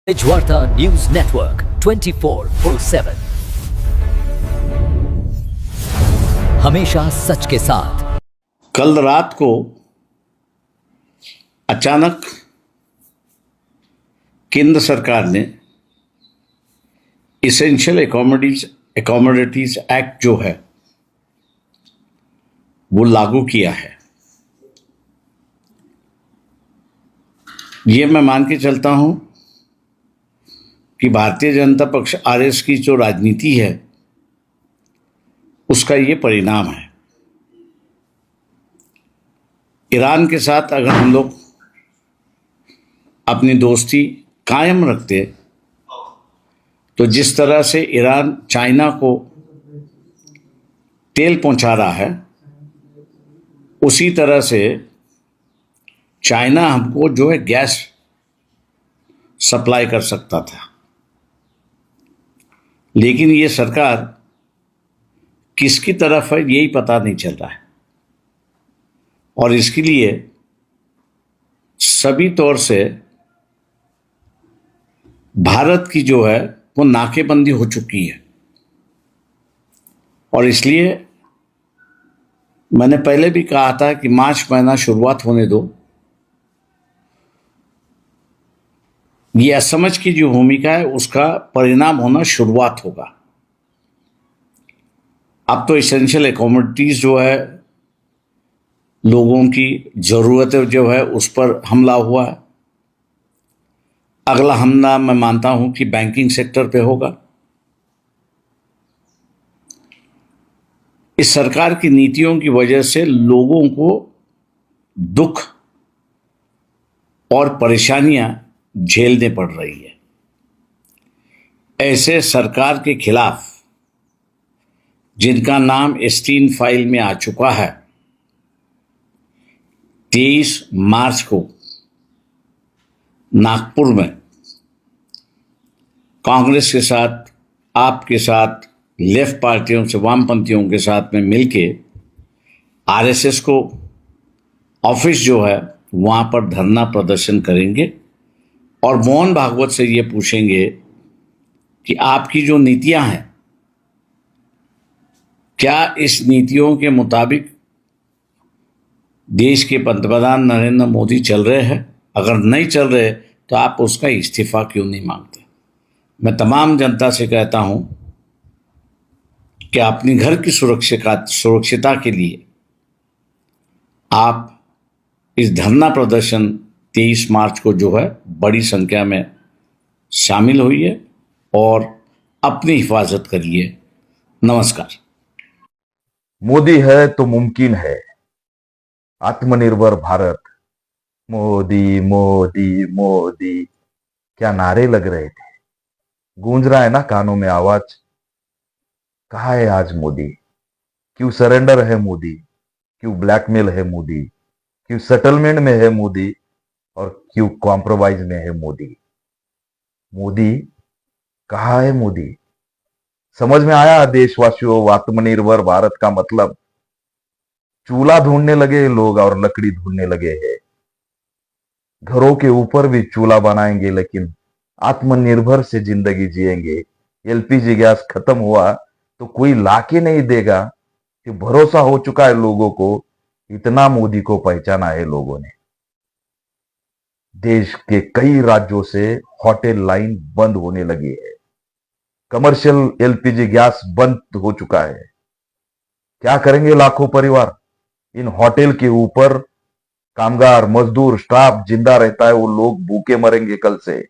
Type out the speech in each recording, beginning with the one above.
एजवार्ता news network 24/7 हमेशा सच के साथ। कल रात को अचानक केंद्र सरकार ने इसेंशियल एकोमोडिटीज एक्ट जो है वो लागू किया है। ये मैं मान के चलता हूं कि भारतीय जनता पक्ष आरएस की जो राजनीति है उसका ये परिणाम है। ईरान के साथ अगर हम लोग अपनी दोस्ती कायम रखते तो जिस तरह से ईरान चाइना को तेल पहुंचा रहा है उसी तरह से चाइना हमको जो है गैस सप्लाई कर सकता था, लेकिन ये सरकार किसकी तरफ है यही पता नहीं चल रहा है और इसके लिए सभी तौर से भारत की जो है वो नाकेबंदी हो चुकी है। और इसलिए मैंने पहले भी कहा था कि मार्च महीना शुरुआत होने दो। ये असमझ की जो भूमिका है उसका परिणाम होना शुरुआत होगा। अब तो इसेंशियल एकोमोडिटीज जो है लोगों की जरूरतें जो है उस पर हमला हुआ है। अगला हमला मैं मानता हूं कि बैंकिंग सेक्टर पे होगा। इस सरकार की नीतियों की वजह से लोगों को दुख और परेशानियां झेलने पड़ रही है। ऐसे सरकार के खिलाफ जिनका नाम एस्टीन फाइल में आ चुका है, 23 मार्च को नागपुर में कांग्रेस के साथ, आप के साथ, लेफ्ट पार्टियों से, वामपंथियों के साथ में मिलके आरएसएस को ऑफिस जो है वहां पर धरना प्रदर्शन करेंगे और मोहन भागवत से ये पूछेंगे कि आपकी जो नीतियां हैं क्या इस नीतियों के मुताबिक देश के पंतप्रधान नरेंद्र मोदी चल रहे हैं? अगर नहीं चल रहे तो आप उसका इस्तीफा क्यों नहीं मांगते? मैं तमाम जनता से कहता हूं कि अपनी घर की सुरक्षिता के लिए आप इस धरना प्रदर्शन 23 मार्च को जो है बड़ी संख्या में शामिल होइए और अपनी हिफाजत करिए। नमस्कार। मोदी है तो मुमकिन है, आत्मनिर्भर भारत। मोदी मोदी मोदी क्या नारे लग रहे थे, गूंज रहा है ना कानों में आवाज। कहाँ है आज मोदी? क्यों सरेंडर है मोदी? क्यों ब्लैकमेल है मोदी? क्यों सेटलमेंट में है मोदी? और क्यों कॉम्प्रोमाइज में है मोदी? मोदी कहाँ है मोदी? समझ में आया देशवासियों, आत्मनिर्भर भारत का मतलब चूल्हा ढूंढने लगे लोग और लकड़ी ढूंढने लगे हैं। घरों के ऊपर भी चूल्हा बनाएंगे लेकिन आत्मनिर्भर से जिंदगी जिएंगे। एलपीजी गैस खत्म हुआ तो कोई लाके नहीं देगा कि भरोसा हो चुका है लोगों को। इतना मोदी को पहचाना है लोगों ने। देश के कई राज्यों से होटल लाइन बंद होने लगी है, कमर्शियल एलपीजी गैस बंद हो चुका है। क्या करेंगे लाखों परिवार? इन होटल के ऊपर कामगार, मजदूर, स्टाफ जिंदा रहता है, वो लोग भूखे मरेंगे कल से।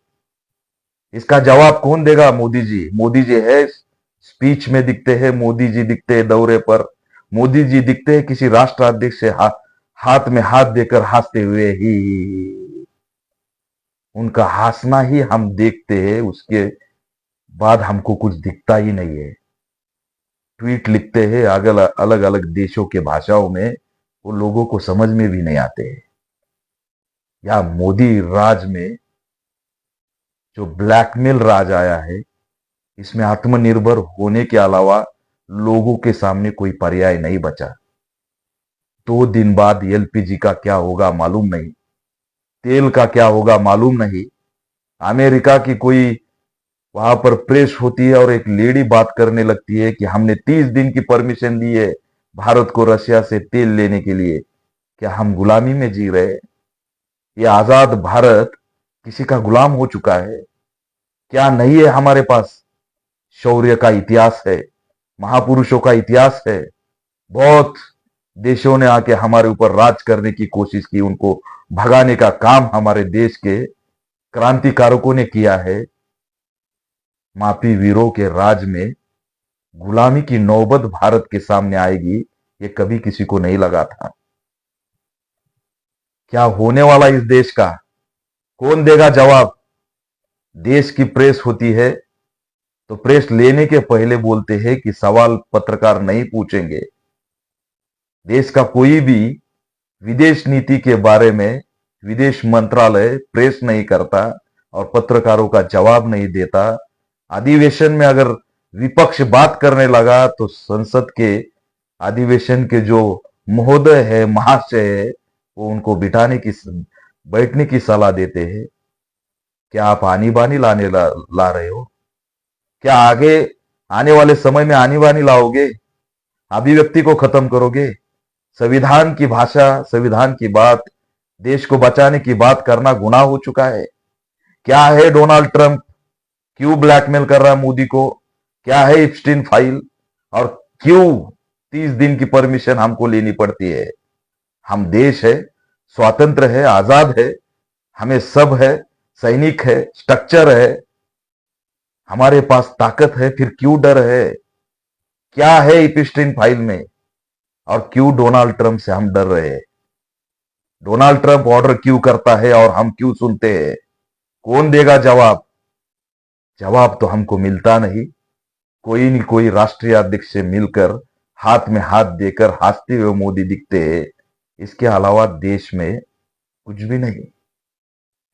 इसका जवाब कौन देगा? मोदी जी। मोदी जी है स्पीच में दिखते हैं, मोदी जी दिखते हैं दौरे पर, मोदी जी दिखते हैं किसी राष्ट्राध्यक्ष से हाथ में हाथ देकर हंसते हुए ही। उनका हंसना ही हम देखते हैं, उसके बाद हमको कुछ दिखता ही नहीं है। ट्वीट लिखते हैं अलग अलग देशों के भाषाओं में, वो लोगों को समझ में भी नहीं आते हैं। या मोदी राज में जो ब्लैकमेल राज आया है, इसमें आत्मनिर्भर होने के अलावा लोगों के सामने कोई पर्याय नहीं बचा। 2 दिन बाद एलपीजी का क्या होगा मालूम नहीं, तेल का क्या होगा मालूम नहीं। अमेरिका की कोई वहां पर प्रेस होती है और एक लेडी बात करने लगती है कि हमने 30 दिन की परमिशन दी है भारत को रशिया से तेल लेने के लिए। क्या हम गुलामी में जी रहे हैं? ये आजाद भारत किसी का गुलाम हो चुका है? क्या नहीं है हमारे पास? शौर्य का इतिहास है, महापुरुषों का इतिहास है। बहुत देशों ने आके हमारे ऊपर राज करने की कोशिश की, उनको भगाने का काम हमारे देश के क्रांतिकारकों ने किया है। मापी वीरों के राज में गुलामी की नौबत भारत के सामने आएगी, ये कभी किसी को नहीं लगा था। क्या होने वाला इस देश का? कौन देगा जवाब? देश की प्रेस होती है तो प्रेस लेने के पहले बोलते हैं कि सवाल पत्रकार नहीं पूछेंगे। देश का कोई भी विदेश नीति के बारे में विदेश मंत्रालय प्रेस नहीं करता और पत्रकारों का जवाब नहीं देता। अधिवेशन में अगर विपक्ष बात करने लगा तो संसद के अधिवेशन के जो महोदय है, महाशय है, वो उनको बैठने की सलाह देते हैं। क्या आप आनी बानी ला रहे हो? क्या आगे आने वाले समय में आनी बानी लाओगे? अभिव्यक्ति को खत्म करोगे? संविधान की भाषा, संविधान की बात, देश को बचाने की बात करना गुनाह हो चुका है। क्या है डोनाल्ड ट्रंप? क्यों ब्लैकमेल कर रहा है मोदी को? क्या है इप्स्टीन फाइल? और क्यों 30 दिन की परमिशन हमको लेनी पड़ती है? हम देश है, स्वतंत्र है, आजाद है, हमें सब है, सैनिक है, स्ट्रक्चर है, हमारे पास ताकत है, फिर क्यों डर है? क्या है इप्स्टीन फाइल में? और क्यों डोनाल्ड ट्रंप से हम डर रहे हैं? डोनाल्ड ट्रंप ऑर्डर क्यों करता है और हम क्यों सुनते हैं? कौन देगा जवाब? जवाब तो हमको मिलता नहीं। कोई न कोई राष्ट्रीय अध्यक्ष से मिलकर हाथ में हाथ देकर हंसते हुए मोदी दिखते हैं। इसके अलावा देश में कुछ भी नहीं।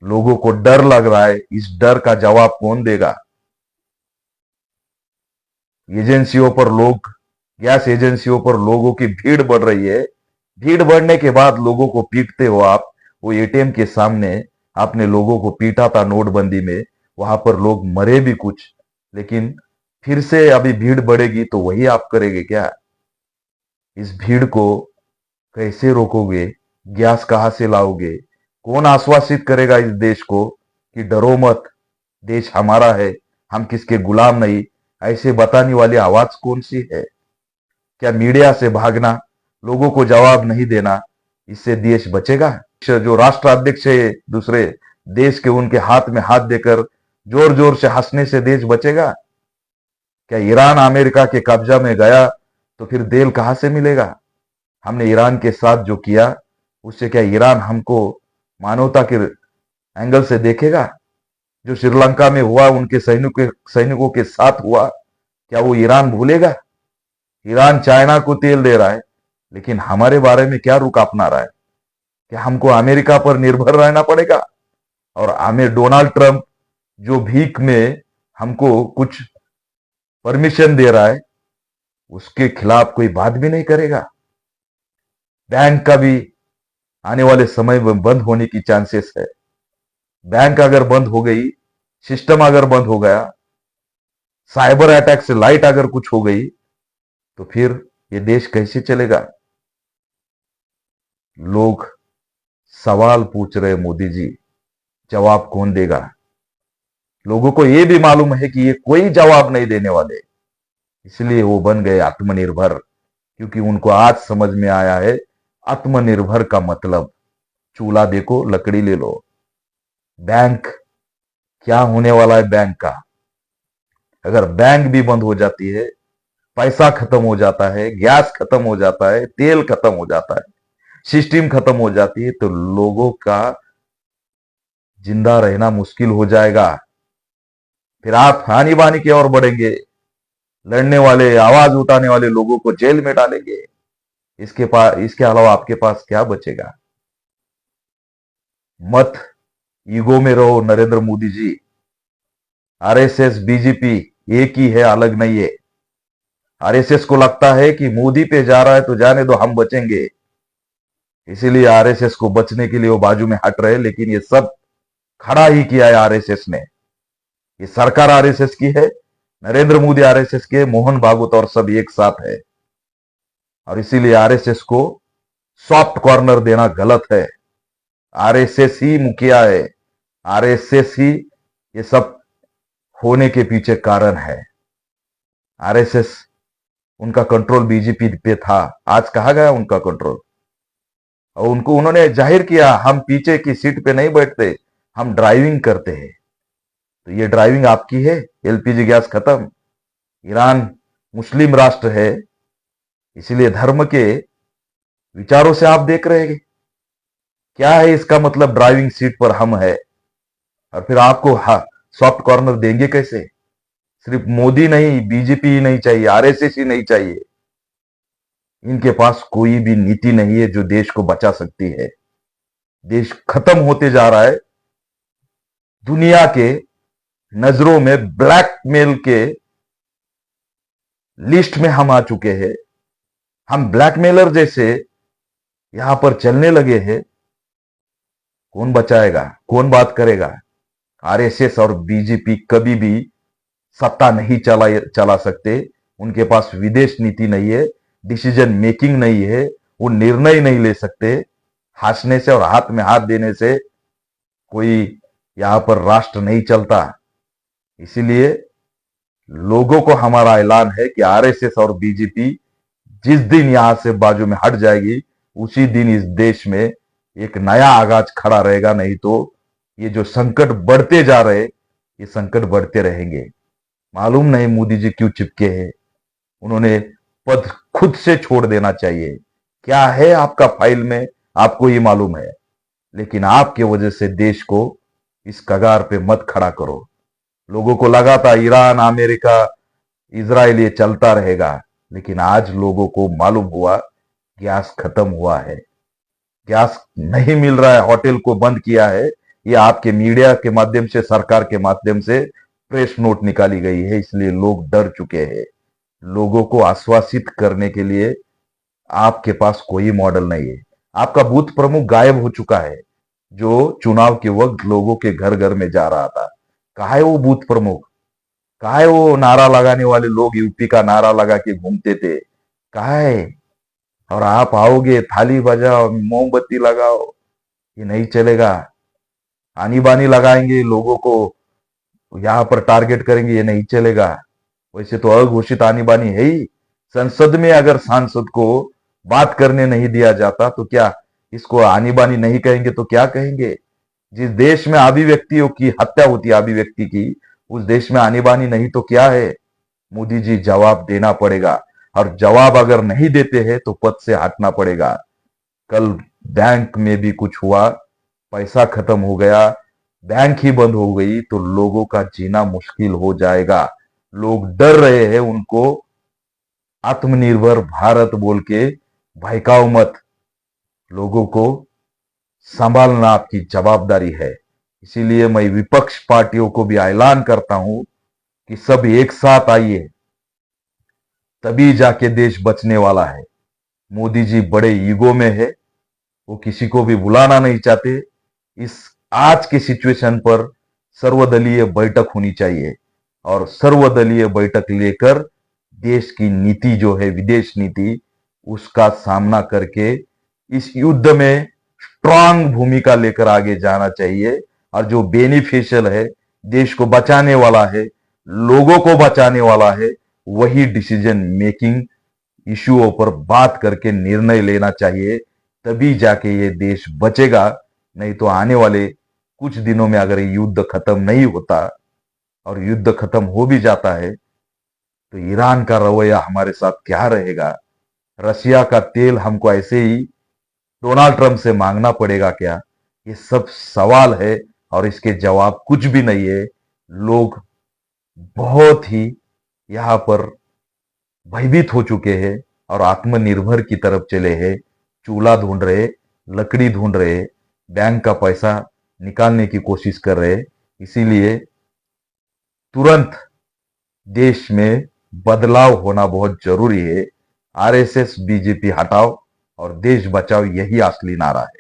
लोगों को डर लग रहा है, इस डर का जवाब कौन देगा? एजेंसियों पर लोग, गैस एजेंसियों पर लोगों की भीड़ बढ़ रही है। भीड़ बढ़ने के बाद लोगों को पीटते हो आप। वो एटीएम के सामने आपने लोगों को पीटा था नोटबंदी में, वहां पर लोग मरे भी कुछ, लेकिन फिर से अभी भीड़ बढ़ेगी तो वही आप करेंगे क्या? इस भीड़ को कैसे रोकोगे? गैस कहां से लाओगे? कौन आश्वासित करेगा इस देश को कि डरो मत, देश हमारा है, हम किसके गुलाम नहीं? ऐसे बताने वाली आवाज कौन सी है? क्या मीडिया से भागना, लोगों को जवाब नहीं देना, इससे देश बचेगा? जो राष्ट्राध्यक्ष है दूसरे देश के, उनके हाथ में हाथ देकर जोर जोर से हंसने से देश बचेगा? क्या ईरान अमेरिका के कब्जा में गया तो फिर तेल कहां से मिलेगा? हमने ईरान के साथ जो किया उससे क्या ईरान हमको मानवता के एंगल से देखेगा? जो श्रीलंका में हुआ उनके सैनिकों के साथ हुआ, क्या वो ईरान भूलेगा? ईरान चाइना को तेल दे रहा है, लेकिन हमारे बारे में क्या रुख अपना रहा है? क्या हमको अमेरिका पर निर्भर रहना पड़ेगा? और हमें डोनाल्ड ट्रंप जो भीख में हमको कुछ परमिशन दे रहा है, उसके खिलाफ कोई बात भी नहीं करेगा। बैंक का भी आने वाले समय में बंद होने की चांसेस है। बैंक अगर बंद हो गई, सिस्टम अगर बंद हो गया, साइबर अटैक से लाइट अगर कुछ हो गई, तो फिर ये देश कैसे चलेगा? लोग सवाल पूछ रहे मोदी जी, जवाब कौन देगा? लोगों को यह भी मालूम है कि ये कोई जवाब नहीं देने वाले, इसलिए वो बन गए आत्मनिर्भर। क्योंकि उनको आज समझ में आया है आत्मनिर्भर का मतलब, चूल्हा देखो लकड़ी ले लो। बैंक क्या होने वाला है? बैंक का अगर बैंक भी बंद हो जाती है, पैसा खत्म हो जाता है, गैस खत्म हो जाता है, तेल खत्म हो जाता है, सिस्टम खत्म हो जाती है, तो लोगों का जिंदा रहना मुश्किल हो जाएगा। फिर आप हानि बानी की ओर बढ़ेंगे, लड़ने वाले, आवाज उठाने वाले लोगों को जेल में डालेंगे। इसके अलावा आपके पास क्या बचेगा? मत ईगो में रहो नरेंद्र मोदी जी। आरएसएस बीजेपी एक ही है, अलग नहीं है। आरएसएस को लगता है कि मोदी पे जा रहा है तो जाने दो, हम बचेंगे, इसीलिए आरएसएस को बचने के लिए वो बाजू में हट रहे। लेकिन ये सब खड़ा ही किया है आरएसएस ने। ये सरकार आरएसएस की है, नरेंद्र मोदी आरएसएस के, मोहन भागवत और सब एक साथ है। और इसीलिए आरएसएस को सॉफ्ट कॉर्नर देना गलत है। आरएसएस ही मुखिया है, आरएसएस ही ये सब होने के पीछे कारण है। आरएसएस, उनका कंट्रोल बीजेपी पे था, आज कहा गया उनका कंट्रोल। और उन्होंने जाहिर किया, हम पीछे की सीट पे नहीं बैठते, हम ड्राइविंग करते हैं। तो ये ड्राइविंग आपकी है। एलपीजी गैस खत्म। ईरान मुस्लिम राष्ट्र है, इसीलिए धर्म के विचारों से आप देख रहे हैं क्या है इसका मतलब। ड्राइविंग सीट पर हम है और फिर आपको सॉफ्ट कॉर्नर देंगे कैसे। सिर्फ मोदी नहीं, बीजेपी ही नहीं चाहिए, आरएसएस ही नहीं चाहिए। इनके पास कोई भी नीति नहीं है जो देश को बचा सकती है। देश खत्म होते जा रहा है। दुनिया के नजरों में ब्लैकमेल के लिस्ट में हम आ चुके हैं। हम ब्लैकमेलर जैसे यहां पर चलने लगे हैं। कौन बचाएगा, कौन बात करेगा। आरएसएस और बीजेपी कभी भी सत्ता नहीं चला सकते। उनके पास विदेश नीति नहीं है, डिसीजन मेकिंग नहीं है, वो निर्णय नहीं ले सकते। हंसने से और हाथ में हाथ देने से कोई यहां पर राष्ट्र नहीं चलता। इसीलिए लोगों को हमारा ऐलान है कि आरएसएस और बीजेपी जिस दिन यहां से बाजू में हट जाएगी, उसी दिन इस देश में एक नया आगाज खड़ा रहेगा। नहीं तो ये जो संकट बढ़ते जा रहे, ये संकट बढ़ते रहेंगे। मालूम नहीं मोदी जी क्यों चिपके हैं। उन्होंने पद खुद से छोड़ देना चाहिए। क्या है आपका फाइल में, आपको ये मालूम है। लेकिन आपके वजह से देश को इस कगार पे मत खड़ा करो। लोगों को लगा था ईरान, अमेरिका, इजराइल ये चलता रहेगा, लेकिन आज लोगों को मालूम हुआ गैस खत्म हुआ है। गैस नहीं मिल रहा है, होटल को बंद किया है। ये आपके मीडिया के माध्यम से, सरकार के माध्यम से प्रेस नोट निकाली गई है। इसलिए लोग डर चुके हैं। लोगों को आश्वासित करने के लिए आपके पास कोई मॉडल नहीं है। आपका बूथ प्रमुख गायब हो चुका है, जो चुनाव के वक्त लोगों के घर घर में जा रहा था। कहा है वो बूथ प्रमुख, कहा है वो नारा लगाने वाले लोग, यूपी का नारा लगा के घूमते थे, कहा है। और आप आओगे, थाली बजाओ, मोमबत्ती लगाओ, ये नहीं चलेगा। आनी बानी लगाएंगे, लोगों को यहां पर टारगेट करेंगे, ये नहीं चलेगा। वैसे तो अघोषित आनी बानी है ही। संसद में अगर सांसद को बात करने नहीं दिया जाता तो क्या इसको आनी बानी नहीं कहेंगे तो क्या कहेंगे। जिस देश में अभिव्यक्तियों की हत्या होती है, अभिव्यक्ति की, उस देश में आनी बानी नहीं तो क्या है। मोदी जी जवाब देना पड़ेगा, और जवाब अगर नहीं देते हैं तो पद से हटना पड़ेगा। कल बैंक में भी कुछ हुआ, पैसा खत्म हो गया, बैंक ही बंद हो गई, तो लोगों का जीना मुश्किल हो जाएगा। लोग डर रहे हैं। उनको आत्मनिर्भर भारत बोल के बहकाओ मत। लोगों को संभालना आपकी जवाबदारी है। इसीलिए मैं विपक्ष पार्टियों को भी ऐलान करता हूं कि सब एक साथ आइए, तभी जाके देश बचने वाला है। मोदी जी बड़े ईगो में है, वो किसी को भी बुलाना नहीं चाहते। इस आज की सिचुएशन पर सर्वदलीय बैठक होनी चाहिए, और सर्वदलीय बैठक लेकर देश की नीति जो है, विदेश नीति, उसका सामना करके इस युद्ध में स्ट्रांग भूमिका लेकर आगे जाना चाहिए। और जो बेनिफिशियल है, देश को बचाने वाला है, लोगों को बचाने वाला है, वही डिसीजन मेकिंग इश्यूओं पर बात करके निर्णय लेना चाहिए। तभी जाके ये देश बचेगा। नहीं तो आने वाले कुछ दिनों में अगर युद्ध खत्म नहीं होता, और युद्ध खत्म हो भी जाता है, तो ईरान का रवैया हमारे साथ क्या रहेगा। रशिया का तेल हमको ऐसे ही डोनाल्ड ट्रंप से मांगना पड़ेगा क्या। ये सब सवाल है, और इसके जवाब कुछ भी नहीं है। लोग बहुत ही यहां पर भयभीत हो चुके हैं, और आत्मनिर्भर की तरफ चले हैं। चूल्हा ढूंढ रहे, लकड़ी ढूंढ रहे, बैंक का पैसा निकालने की कोशिश कर रहे। इसीलिए तुरंत देश में बदलाव होना बहुत जरूरी है। आरएसएस बीजेपी हटाओ और देश बचाओ, यही असली नारा है।